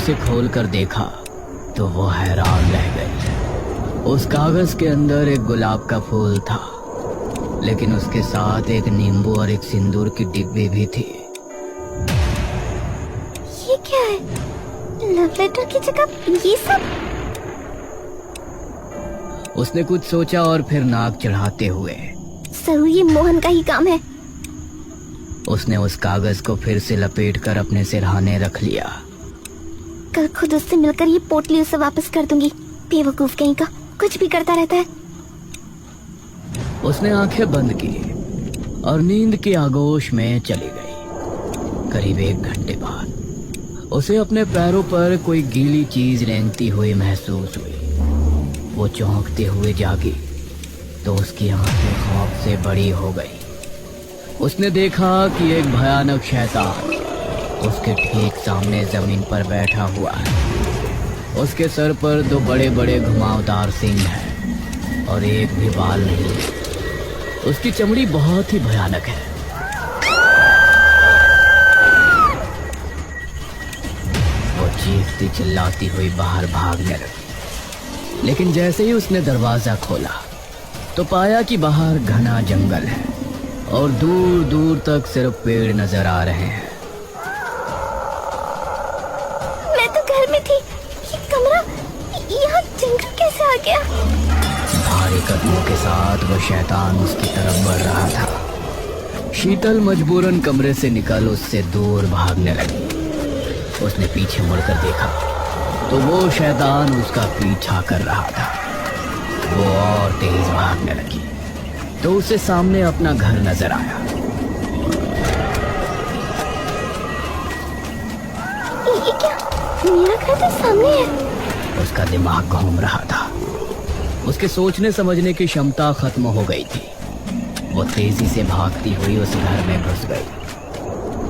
उसे खोलकर देखा तो वो हैरान रह गई। उस कागज के अंदर एक गुलाब का फूल था, लेकिन उसके साथ एक नींबू और एक सिंदूर की डिब्बी भी थी। ये क्या है? लव लेटर की जगह ये सब? उसने कुछ सोचा और फिर नाक चढ़ाते हुए, जरूर ये मोहन का ही काम है। उसने उस कागज को फिर से लपेटकर अपने सिरहाने रख लिया। कल खुद उससे मिलकर ये पोटली उसे वापस कर दूंगी। बेवकूफ कहीं का, कुछ भी करता रहता है। उसने आंखें बंद की और नींद की आगोश में चली गई। करीब 1 घंटे बाद उसे अपने पैरों पर कोई गीली चीज रेंगती हुई महसूस हुई। वो चौंकते हुए जागी तो उसकी आंखें खौफ से बड़ी हो गई। उसने देखा कि एक भयानक शैतान उसके ठीक सामने जमीन पर बैठा हुआ है। उसके सर पर 2 बड़े बड़े घुमावदार सींग हैं और एक भी बाल नहीं। उसकी चमड़ी बहुत ही भयानक है। वो चीखती चिल्लाती हुई बाहर भागने लगी, लेकिन जैसे ही उसने दरवाजा खोला तो पाया कि बाहर घना जंगल है और दूर दूर तक सिर्फ पेड़ नजर आ रहे हैं। मैं तो घर में थी, ये कमरा, यहाँ जंगल कैसे आ गया? भारी कदमों के साथ वो शैतान उसकी तरफ बढ़ रहा था। शीतल मजबूरन कमरे से निकल उससे दूर भागने लगी। उसने पीछे मुड़कर देखा तो वो शैतान उसका पीछा कर रहा था। वो और तेज भागने लगी तो उसे सामने अपना घर नजर आया। ये क्या? मेरा घर तो सामने है। उसका दिमाग घूम रहा था। उसके सोचने समझने की क्षमता खत्म हो गई थी। वो तेजी से भागती हुई उस घर में घुस गई।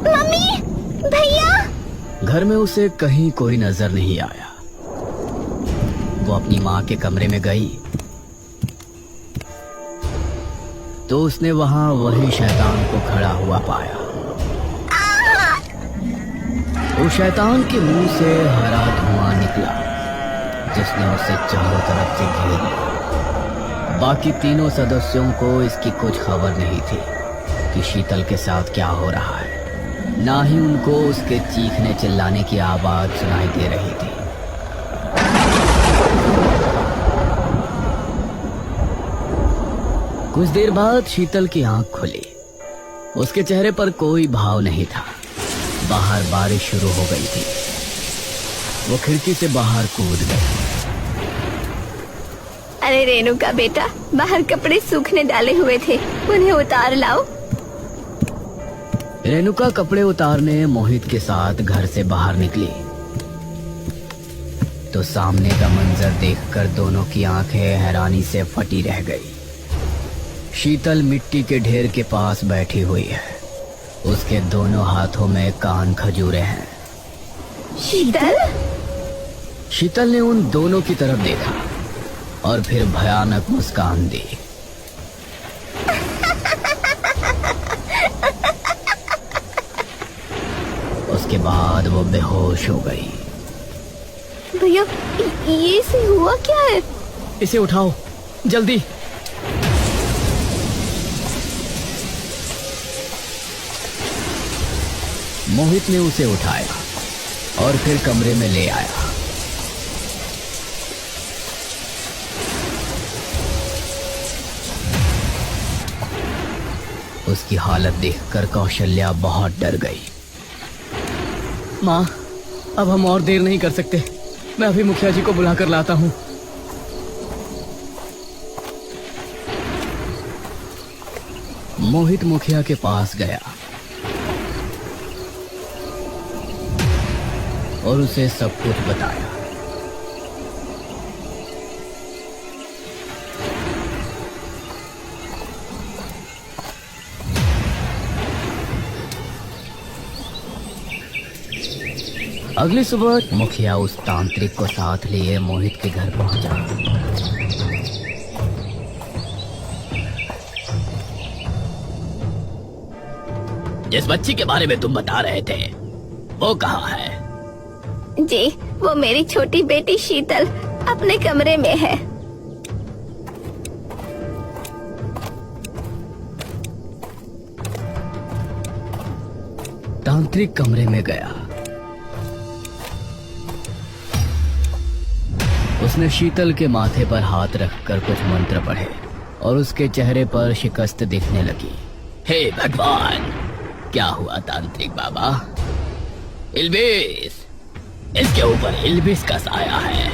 मम्मी, भैया। घर में उसे कहीं कोई नजर नहीं आया। वो अपनी माँ के कमरे में गई तो उसने वहां वही शैतान को खड़ा हुआ पाया। उस शैतान के मुंह से हरा धुआं निकला जिसने उसे चारों तरफ से घेर लिया। बाकी तीनों सदस्यों को इसकी कुछ खबर नहीं थी कि शीतल के साथ क्या हो रहा है। ना ही उनको उसके चीखने चिल्लाने की आवाज सुनाई दे रही थी। कुछ देर बाद शीतल की आंख खुली। उसके चेहरे पर कोई भाव नहीं था। बाहर बारिश शुरू हो गई थी। वो खिड़की से बाहर कूद गई। अरे रेनू का बेटा, बाहर कपड़े सूखने डाले हुए थे, उन्हें उतार लाओ। रेणुका कपड़े उतारने मोहित के साथ घर से बाहर निकली तो सामने का मंजर देखकर दोनों की आंखें हैरानी से फटी रह गई। शीतल मिट्टी के ढेर के पास बैठी हुई है। उसके दोनों हाथों में कान खजूरे हैं। शीतल? शीतल ने उन दोनों की तरफ देखा और फिर भयानक मुस्कान दी। उसके बाद वो बेहोश हो गई। भैया, ये से हुआ क्या है? इसे उठाओ जल्दी। मोहित ने उसे उठाया और फिर कमरे में ले आया। उसकी हालत देखकर कौशल्या बहुत डर गई। माँ, अब हम और देर नहीं कर सकते। मैं अभी मुखिया जी को बुलाकर लाता हूँ। मोहित मुखिया के पास गया और उसे सब कुछ बताया। अगली सुबह मुखिया उस तांत्रिक को साथ लिए मोहित के घर पहुंचा। जिस बच्ची के बारे में तुम बता रहे थे वो कहाँ है? जी, वो मेरी छोटी बेटी शीतल अपने कमरे में है। तांत्रिक कमरे में गया। उसने शीतल के माथे पर हाथ रखकर कुछ मंत्र पढ़े और उसके चेहरे पर शिकस्त दिखने लगी। हे भगवान, क्या हुआ तांत्रिक बाबा? इल्बिस, इसके ऊपर इल्बिस का साया है।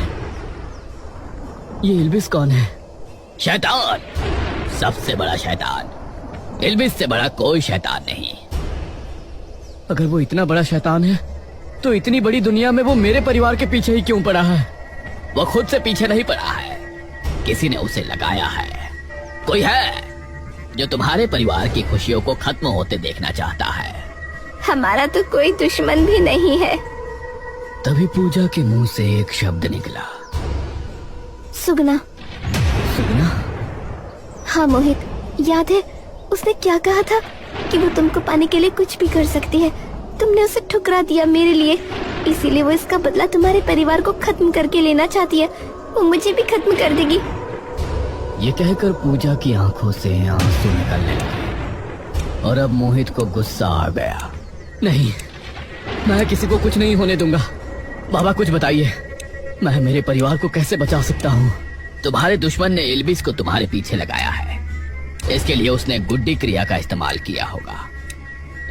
ये इल्बिस कौन है? शैतान, सबसे बड़ा शैतान। इल्बिस से बड़ा कोई शैतान नहीं। अगर वो इतना बड़ा शैतान है तो इतनी बड़ी दुनिया में वो मेरे परिवार के पीछे ही क्यों पड़ा है? वो खुद से पीछे नहीं पड़ा है, किसी ने उसे लगाया है। कोई है जो तुम्हारे परिवार की खुशियों को खत्म होते देखना चाहता है। हमारा तो कोई दुश्मन भी नहीं है। तभी पूजा के मुंह से एक शब्द निकला। सुगना। सुगना? हाँ मोहित, याद है उसने क्या कहा था कि वो तुमको पाने के लिए कुछ भी कर सकती है। तुमने उसे ठुकरा दिया मेरे लिए, इसीलिए वो इसका बदला तुम्हारे परिवार को खत्म करके लेना चाहती है। वो मुझे भी खत्म कर देगी। ये कहकर पूजा की आंखों से आंसू निकलने लगे और अब मोहित को गुस्सा आ गया। नहीं, मैं किसी को कुछ नहीं होने दूंगा। बाबा कुछ बताइए, मैं मेरे परिवार को कैसे बचा सकता हूँ? तुम्हारे दुश्मन ने इल्बिस को तुम्हारे पीछे लगाया है। इसके लिए उसने गुड्डी क्रिया का इस्तेमाल किया होगा।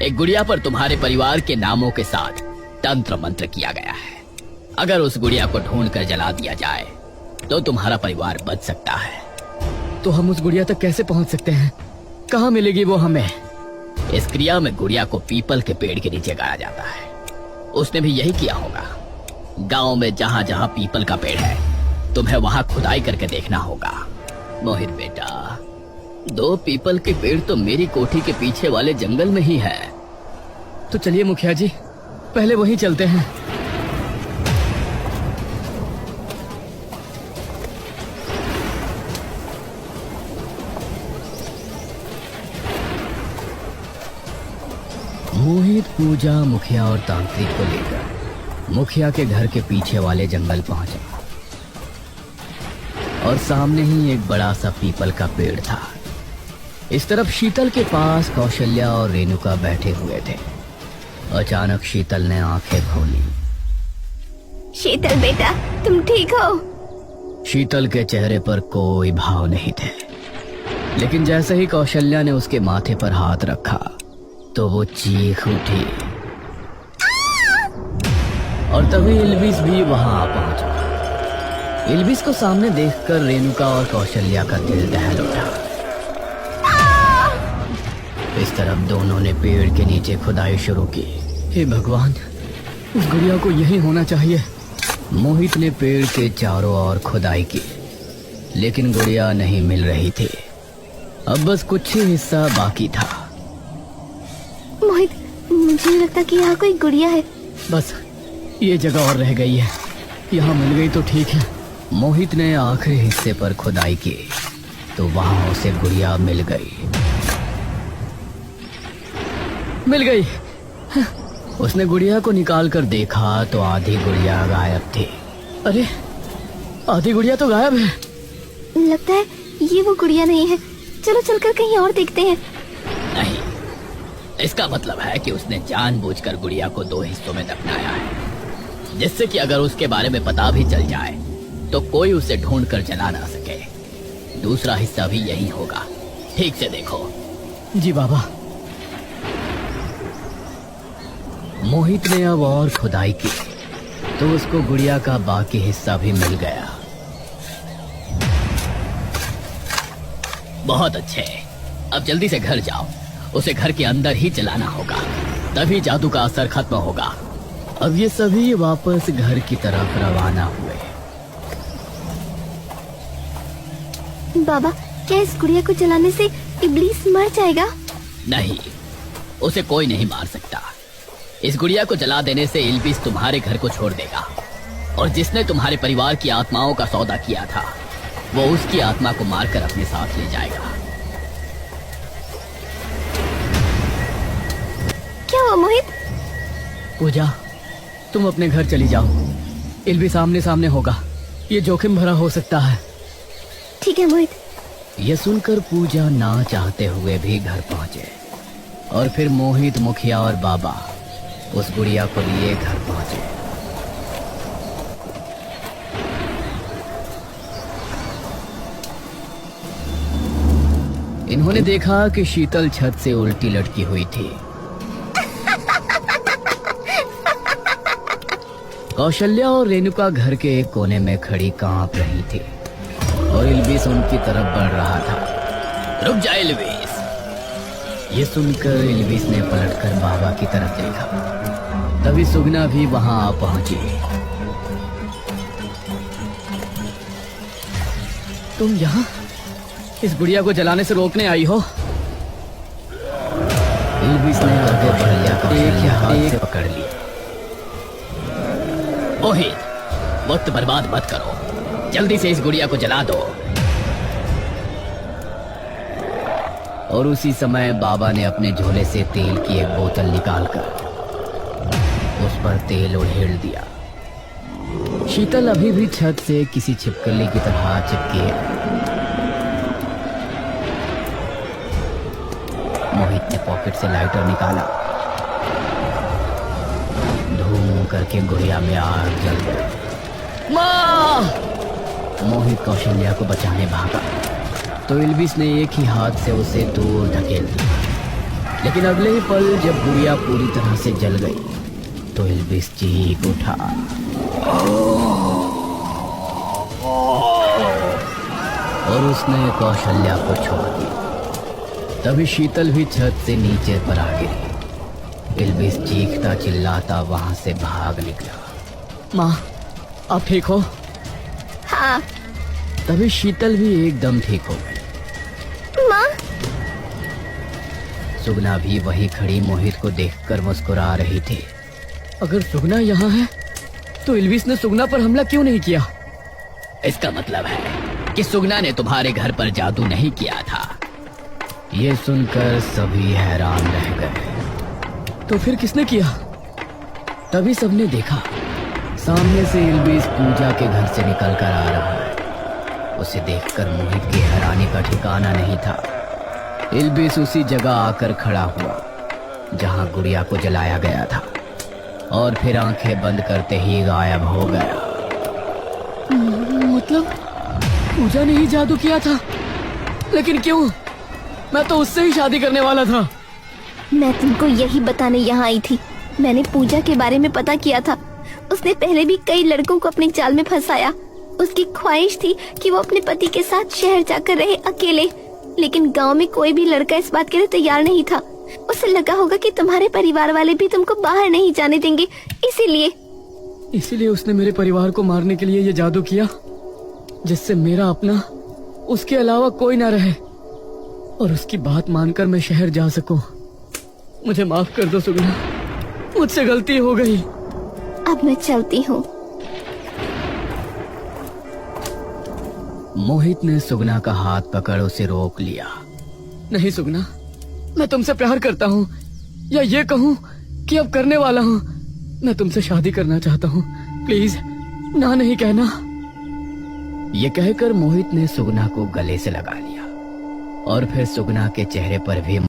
एक गुड़िया पर तुम्हारे परिवार के नामों के साथ तंत्र मंत्र किया गया है। अगर उस गुड़िया को ढूंढ कर जला दिया जाए तो तुम्हारा परिवार बच सकता है। तो हम उस गुड़िया तक कैसे पहुंच सकते हैं? कहाँ मिलेगी वो हमें? इस क्रिया में गुड़िया को पीपल के पेड़ के नीचे गाड़ा जाता है। उसने भी यही किया होगा। गांव में जहाँ जहाँ पीपल का पेड़ है, तुम्हें वहाँ खुदाई करके देखना होगा। मोहित बेटा, 2 पीपल के पेड़ तो मेरी कोठी के पीछे वाले जंगल में ही है। तो चलिए मुखिया जी, पहले वहीं चलते हैं। मोहित पूजा, मुखिया और तांत्रिक को लेकर मुखिया के घर के पीछे वाले जंगल पहुंचा और सामने ही एक बड़ा सा पीपल का पेड़ था। इस तरफ शीतल के पास कौशल्या और रेणुका बैठे हुए थे। अचानक शीतल ने आंखें खोली। शीतल बेटा, तुम ठीक हो? शीतल के चेहरे पर कोई भाव नहीं थे, लेकिन जैसे ही कौशल्या ने उसके माथे पर हाथ रखा तो वो चीख उठी और तभी इल्बिस भी वहां आ पहुंचा। इल्बिस को सामने देखकर रेणुका और कौशल्या का दिल दहल उठा। इस तरफ दोनों ने पेड़ के नीचे खुदाई शुरू की। हे भगवान, उस गुड़िया को यही होना चाहिए। मोहित ने पेड़ के चारों ओर खुदाई की, लेकिन गुड़िया नहीं मिल रही थी। अब बस कुछ ही हिस्सा बाकी था। मोहित, मुझे नहीं लगता कि यहाँ कोई गुड़िया है। बस ये जगह और रह गई है, यहाँ मिल गई तो ठीक है। मोहित ने आखिरी हिस्से पर खुदाई की तो वहां उसे गुड़िया मिल गई। मिल गई। उसने गुड़िया को निकाल कर देखा तो आधी गुड़िया गायब थी। अरे, आधी गुड़िया तो गायब है। लगता है ये वो गुड़िया नहीं है। चलो चलकर कहीं और देखते हैं। नहीं, इसका मतलब है कि उसने जानबूझकर गुड़िया को 2 हिस्सों में दफनाया है, जिससे कि अगर उसके बारे में पता भी चल जाए तो कोई उसे ढूंढ कर जला ना सके। दूसरा हिस्सा भी यही होगा, ठीक से देखो। जी बाबा। मोहित ने अब और खुदाई की तो उसको गुड़िया का बाकी हिस्सा भी मिल गया। बहुत अच्छे, अब जल्दी से घर जाओ। उसे घर के अंदर ही जलाना होगा, तभी जादू का असर खत्म होगा। अब ये सभी वापस घर की तरफ रवाना हुए। बाबा, क्या इस गुड़िया को जलाने से इब्लीस मर जाएगा? नहीं, उसे कोई नहीं मार सकता। इस गुड़िया को जला देने से इल्बिस तुम्हारे घर को छोड़ देगा और जिसने तुम्हारे परिवार की आत्माओं का सौदा किया था वो उसकी आत्मा को मारकर अपने साथ ले जाएगा। क्या हुआ मोहित? पूजा, तुम अपने घर चली जाओ। इल्बिस सामने सामने होगा, ये जोखिम भरा हो सकता है। ठीक है मोहित। ये सुनकर पूजा ना चाहते हुए भी घर पहुंचे और फिर मोहित, मुखिया और बाबा उस गुड़िया को लिए घर पहुंचे। इन्होंने देखा कि शीतल छत से उल्टी लटकी हुई थी। कौशल्या और रेणुका घर के एक कोने में खड़ी कांप रही थी और इल्बिस उनकी तरफ बढ़ रहा था। रुक जा इल्बिस। ये सुनकर इल्बिस ने पलटकर बाबा की तरफ देखा। तभी सुगना भी वहां आ पहुंची। तुम यहाँ इस गुड़िया को जलाने से रोकने आई हो? इल्बिस ने आगे बढ़ जाकर एक हाथ से पकड़ लिया। मोहित, वक्त बर्बाद मत करो, जल्दी से इस गुड़िया को जला दो। और उसी समय बाबा ने अपने झोले से तेल की एक बोतल निकालकर उस पर तेल उड़ेल दिया। शीतल अभी भी छत से किसी छिपकली की तरह चिपकी है। मोहित ने पॉकेट से लाइटर निकाला। धूम करके गुड़िया में आग जल गई। माँ! मोहित कौशल्या को बचाने भागा तो इल्बिस ने एक ही हाथ से उसे दूर धकेल दिया। लेकिन अगले ही पल जब गुड़िया पूरी तरह से जल गई तो इल्बिस चीख उठा और उसने कौशल्या को छोड़ दिया। तभी शीतल भी छत से नीचे पर आ गिरी। इल्बिस चीखता चिल्लाता वहां से भाग निकला। माँ, आप ठीक हो? हाँ। तभी शीतल भी एकदम ठीक हो गई। माँ। सुगना भी वही खड़ी मोहित को देखकर मुस्कुरा रही थी। अगर सुगना यहाँ है तो इल्बिस ने सुगना पर हमला क्यों नहीं किया? इसका मतलब है कि सुगना ने तुम्हारे घर पर जादू नहीं किया था। ये सुनकर सभी हैरान रह गए। तो फिर किसने किया? तभी सबने देखा सामने से इल्बिस पूजा के घर से निकल कर आ रहा है। उसे देखकर मोहित की हैरानी का ठिकाना नहीं था। इल्बिस उसी जगह आकर खड़ा हुआ जहां गुड़िया को जलाया गया था और फिर आंखें बंद करते ही गायब हो गया। मतलब पूजा ने ही जादू किया था? लेकिन क्यों? मैं तो उससे ही शादी करने वाला था। मैं तुमको यही बताने यहाँ आई थी। मैंने पूजा के बारे में पता किया था। उसने पहले भी कई लड़कों को अपने जाल में फंसाया। उसकी ख्वाहिश थी कि वो अपने पति के साथ शहर जाकर रहे अकेले, लेकिन गांव में कोई भी लड़का इस बात के लिए तैयार नहीं था। उसे लगा होगा कि तुम्हारे परिवार वाले भी तुमको बाहर नहीं जाने देंगे, इसीलिए उसने मेरे परिवार को मारने के लिए ये जादू किया, जिससे मेरा अपना उसके अलावा कोई ना रहे और उसकी बात मानकर मैं शहर जा सकूं। मुझे माफ कर दो सुगना, मुझसे गलती हो गई। अब मैं चलती हूँ। मोहित ने सुगना का हाथ पकड़ उसे रोक लिया। नहीं सुगना, मैं तुमसे प्यार करता हूँ, या ये कहूँ कि अब करने वाला हूँ। मैं तुमसे शादी करना चाहता हूँ, प्लीज ना नहीं कहना। ये कहकर मोहित ने सुगना को गले से लगा लिया और फिर सुगना के चेहरे पर भी